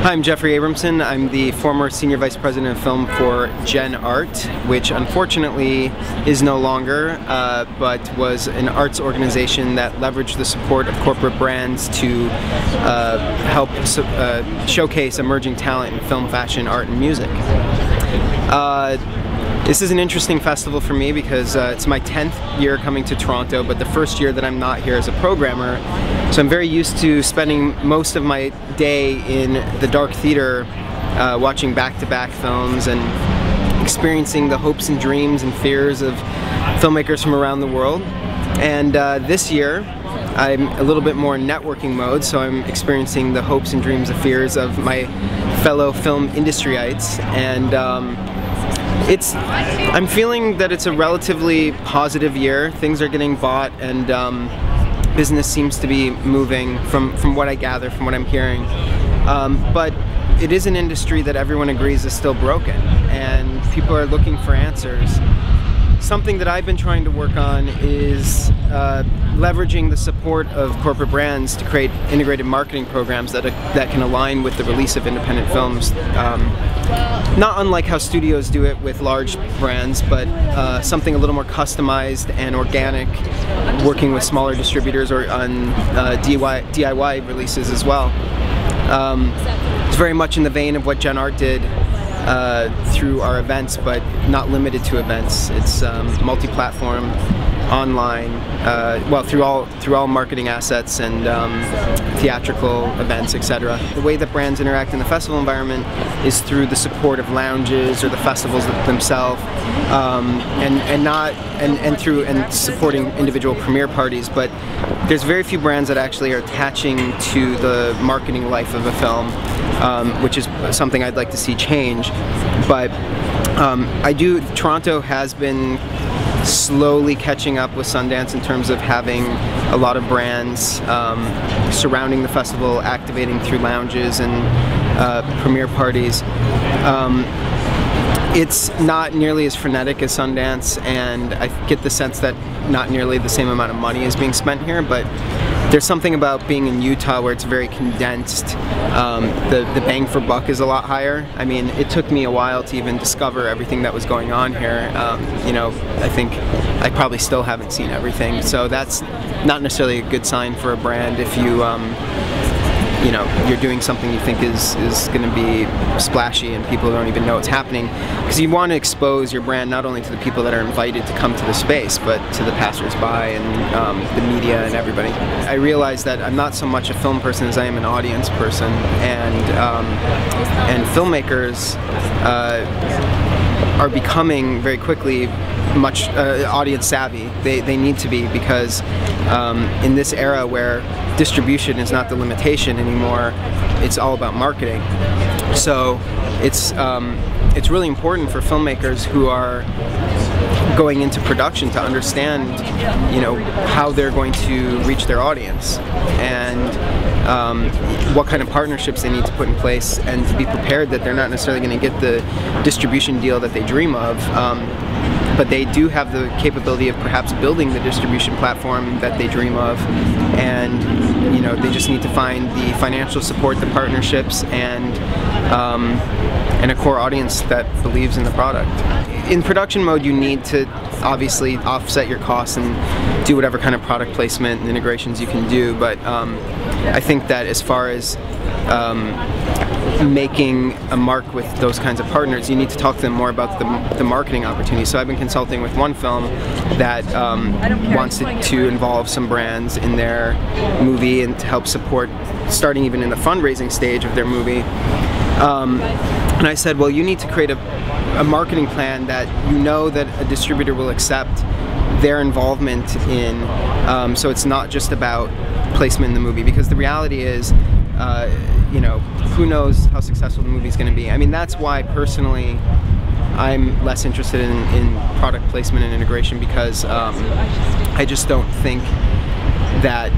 Hi, I'm Jeffrey Abramson. I'm the former Senior Vice President of Film for Gen Art, which unfortunately is no longer, but was an arts organization that leveraged the support of corporate brands to help showcase emerging talent in film, fashion, art, and music. This is an interesting festival for me because it's my 10th year coming to Toronto, but the first year that I'm not here as a programmer. So I'm very used to spending most of my day in the dark theater watching back-to-back films and experiencing the hopes and dreams and fears of filmmakers from around the world. And this year I'm a little bit more in networking mode, so I'm experiencing the hopes and dreams and fears of my fellow film industryites. And I'm feeling that it's a relatively positive year. Things are getting bought, and business seems to be moving from what I gather, from what I'm hearing. But it is an industry that everyone agrees is still broken, and people are looking for answers. Something that I've been trying to work on is leveraging the support of corporate brands to create integrated marketing programs that can align with the release of independent films. Not unlike how studios do it with large brands, but something a little more customized and organic, working with smaller distributors or on DIY releases as well. It's very much in the vein of what Gen Art did through our events, but not limited to events. It's multi-platform, online, well, through all marketing assets and theatrical events, etc. The way that brands interact in the festival environment is through the support of lounges or the festivals themselves, and through supporting individual premiere parties. But there's very few brands that actually are attaching to the marketing life of a film, which is something I'd like to see change. But Toronto has been slowly catching up with Sundance in terms of having a lot of brands surrounding the festival, activating through lounges and premiere parties. It's not nearly as frenetic as Sundance, and I get the sense that not nearly the same amount of money is being spent here, but there's something about being in Utah where it's very condensed. The bang for buck is a lot higher. I mean, it took me a while to even discover everything that was going on here. You know, I think I probably still haven't seen everything, so that's not necessarily a good sign for a brand if you know, you're doing something you think is going to be splashy and people don't even know what's happening, because you want to expose your brand not only to the people that are invited to come to the space, but to the passers-by and the media and everybody. I realize that I'm not so much a film person as I am an audience person, and filmmakers are becoming very quickly much audience savvy. They need to be, because in this era where distribution is not the limitation anymore, it's all about marketing. So it's really important for filmmakers who are going into production to understand, you know, how they're going to reach their audience and what kind of partnerships they need to put in place, and to be prepared that they're not necessarily going to get the distribution deal that they dream of. But they do have the capability of perhaps building the distribution platform that they dream of, and you know, they just need to find the financial support, the partnerships, and a core audience that believes in the product. In production mode, you need to obviously offset your costs and do whatever kind of product placement and integrations you can do, but I think that as far as making a mark with those kinds of partners, you need to talk to them more about the marketing opportunities. So I've been consulting with one film that wants to involve some brands in their movie and to help support, starting even in the fundraising stage of their movie. And I said, well, you need to create a marketing plan that you know that a distributor will accept their involvement in, so it's not just about placement in the movie, because the reality is, you know, who knows how successful the movie is going to be. I mean, that's why personally I'm less interested in product placement and integration, because I just don't think that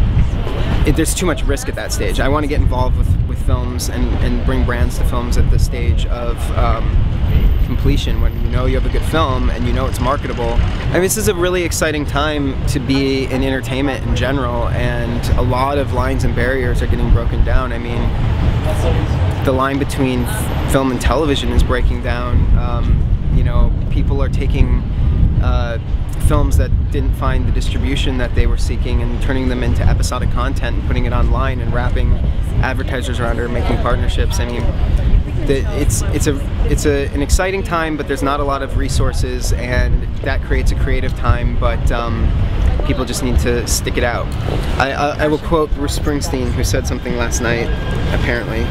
there's too much risk at that stage. I want to get involved with films and bring brands to films at the stage of completion, when you know you have a good film and you know it's marketable. I mean, this is a really exciting time to be in entertainment in general, and a lot of lines and barriers are getting broken down. I mean, the line between film and television is breaking down. You know, people are taking films that didn't find the distribution that they were seeking and turning them into episodic content and putting it online and wrapping advertisers around it, or making partnerships. I mean, it's an exciting time, but there's not a lot of resources, and that creates a creative time, but people just need to stick it out. I will quote Bruce Springsteen, who said something last night, apparently.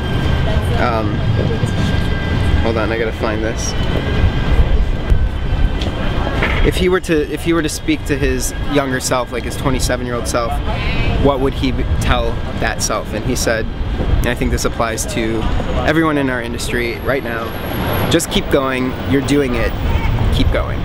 Hold on, I gotta find this. If he were to speak to his younger self, like his 27-year-old self, what would he tell that self? And he said, and I think this applies to everyone in our industry right now, just keep going, you're doing it, keep going.